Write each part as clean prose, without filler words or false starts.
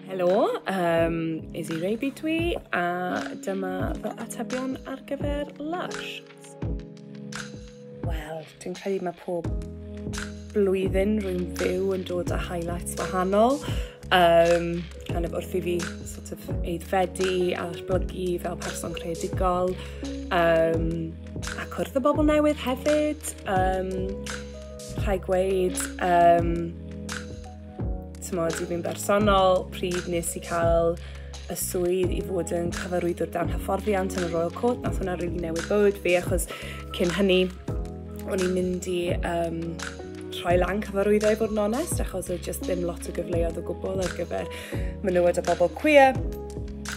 Helo, Izzy Rabey dwi, a dyma fy atebion ar gyfer Lysh. Wel, dwi'n credu mae pob blwyddyn rwy'n fyw yn dod â highlights wahanol. Kind of wrth I fi sort of aeddfedu a datblygu fel person creadigol, a cwrdd o bobl newydd hefyd. Rhaid gweud, I fi'n bersonol, pryd nes I cael y swydd I fod yn cyfarwyddwr dan hyfforddiant yn y Royal Court. Nath hwnna rili newid bywyd fi, achos cyn hynny o'n i'n mynd I rhoi lan cyfarwyddo I fod yn onest, achos oedd just ddim lot o gyfleoedd o gwbl ar gyfer menywod a bobl queer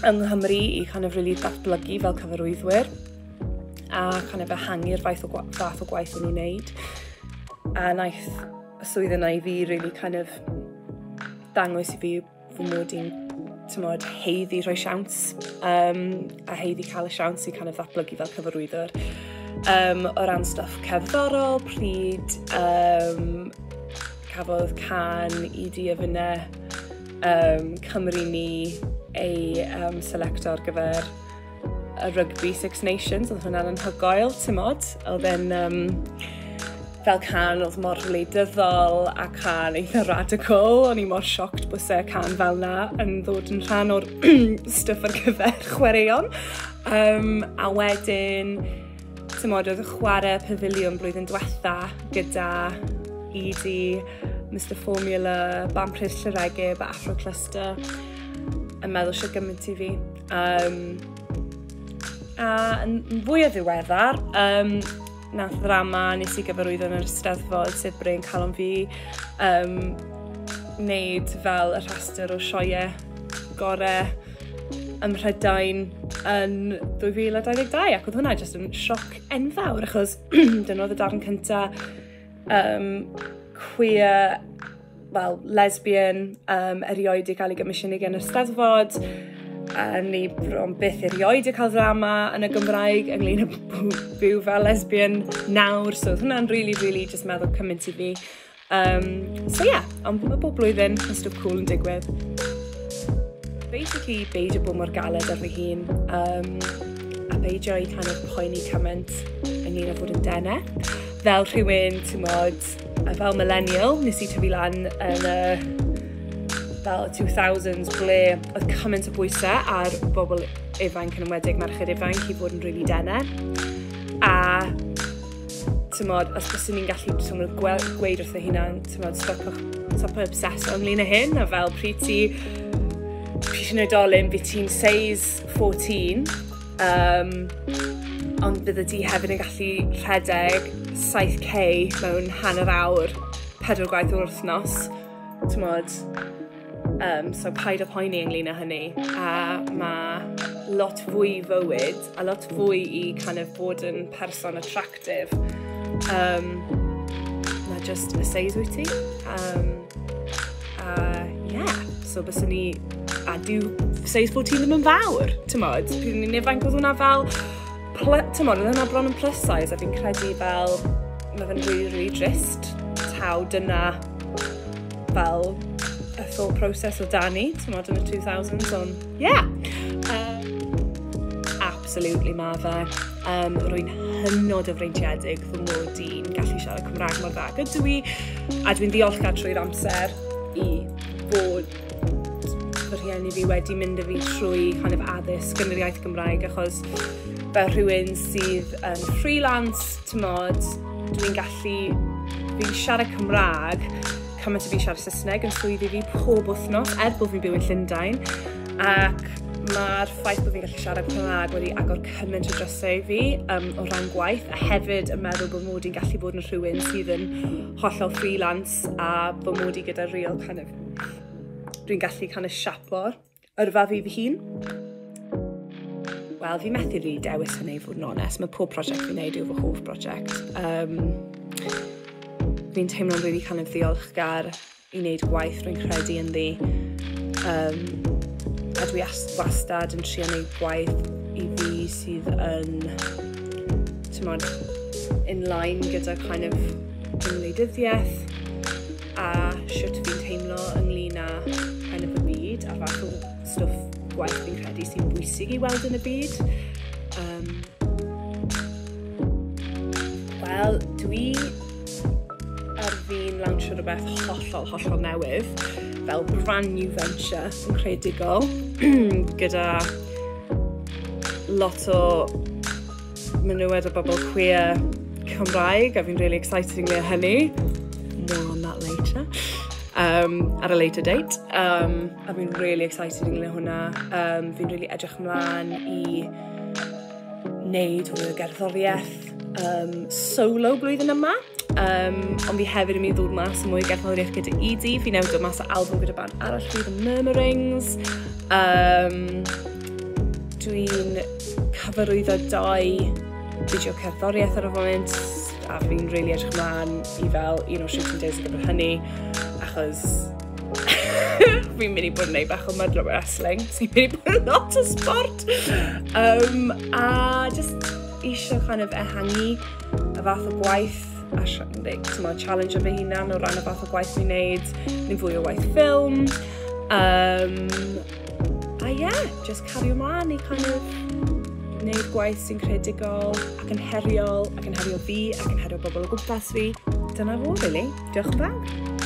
yng Nghymru I kind of really datblygu fel cyfarwyddwyr a kind of ehangu'r fath o gwaith o'n i'n neud. A naeth y swydd yna I fi really kind of dangos I fi fy mod i'n heiddi rhoi siawns a heiddi cael y siawns I kind of ddatblygu fel cyfarwyddwr. O ran stuff cerddorol, pryd cafodd can Wedi Cymru ni ei selecto ar gyfer y Rugby Six Nations, oedd hwnna'n anhygoel, oedd e'n fel can oedd mor wleidyddol a can eitha radical. O'n I mor sioct bwys y can fel na yn ddod yn rhan o'r stuff ar gyfer chwaraeon. A wedyn, oedd y chwarae pafiliwn blwyddyn diwetha gyda Wedi, Mr Formula, Band Pris Llyregib a Afro Cluster yn meddwl sy'n gymaint I fi. A yn fwy o ddiweddar, nath ddrama nes I gyfarwyddo yn yr Eisteddfod sydd Bryn Calon fi wneud fel y rhestr o sioeau gorau ym Mhrydain yn 2022 ac oedd hwnna jyst yn sioc enfawr achos dyna oedd y darn cyntaf queer, lesbian erioed I cael ei gymysiynu gan yr Eisteddfod a ni bron byth erioed I cael ddrama yn y Gymraeg ynglyn â byw fel lesbian nawr, so hwnna'n really just meddwl cymaint I fi. Ond mae bob blwyddyn yn stwff cool yn digwydd. Basically, beidio bod mor galed ar fy hun, a beidio I kind of poeni cymaint ynglyn â fod yn dene. Fel rhywun, fel millennial, nes I tyfu lan yn fel 2000s ble oedd cymaint o bwysau ar bobl ifanc yn ymwedig merched ifanc I fod yn really dene. A os byswn ni'n gallu gweud wrth y hunan, stopio obseso ynglyn â hyn, a fel pryd ti'n oedolyn, bydd ti'n size 14, ond bydde ti hefyd yn gallu rhedeg 7k mewn hanner awr, 4 gwaith o'r wythnos, so paid o poeni ynglyn â hynny, a mae lot fwy fywyd a lot fwy I kind of bod yn person attractive na just y size wyt ti. So byswn ni, a dyw size 14 ddim yn fawr, pryd ni'n ifanc oedd hwnna fel, oedd hwnna bron yn plus size, a fi'n credu fel, mae fe'n really drist, taw dyna fel y full process o Dani, yn y 2000s, ond absolutely ma fe. Rwy'n hynod o freintiedig fy mod i'n gallu siarad Cymraeg mor dda gyda I, a dwi'n ddiolchgar trwy'r amser I fod fy rhieni fi wedi mynd â fi trwy kind of addysg yn yr iaith Gymraeg, achos fel rhywun sydd yn freelance, fi'n siarad Cymraeg, cymaint o fi siarad Saesneg yn swyddi fi pob wythnos, bod fi'n byw yn Llundain, ac mae'r ffaith bod fi'n gallu siarad Cymraeg wedi agor cymaint o drysau fi o ran gwaith, a hefyd yn meddwl bod mod i'n gallu bod yn rhywun sydd yn hollol freelance, a bod mod I gyda real kind of, dwi'n gallu kind of siapo'r yrfa fi fy hun. Wel, fi methu rili dewis hynny fod yn onest, mae pob prosiect fi'n neud yw fy hoff prosiect. Fi'n teimlo'n really kind of ddiolchgar I wneud gwaith rwy'n credu ynddi. A dwi wastad yn trio wneud gwaith I fi sydd yn, in line gyda kind of ymwneudyddiaeth a sut fi'n teimlo ynglyn â kind of y byd a fath o gwaith fi'n credu sy'n bwysig i weld yn y byd. Wel, dwi ar fi'n lawnsio rhywbeth hollol newydd, fel brand new venture yn creadigol, gyda lot o menywod o bobl queer Cymraeg, a fi'n really excited ynglŷn â hynny. More on that later. At a later date. A fi'n really excited ynglŷn â hwnna. Fi'n really edrych ymlaen i wneud hwyr gerddoriaeth solo blwyddyn yma. Ond fi hefyd yn mynd i ddod mas o mwy gerddoriaeth gyda Wedi. Fi newydd dod mas o album gyda band arall fi, The Murmurings. Dwi'n cyfarwyddo 2 fideo cerddoriaeth ar y foment, a fi'n really edrych ymlaen i fel un o'r shooting days o gyfer hynny, achos fi'n mynd i bod yn neud bach o mudlo wrestling, sy'n mynd i bod yn lot o sport. A just eisiau kind of ehangu y fath o gwaith, a challenge o fy hunan o ran y fath o gwaith fi'n neud, neu fwy o waith ffilm. A just cario ymlaen i kind of wneud gwaith sy'n creadigol ac yn heriol fi ac yn herio bobl o gwmpas fi. Dyna fo, really. Diolch yn fawr.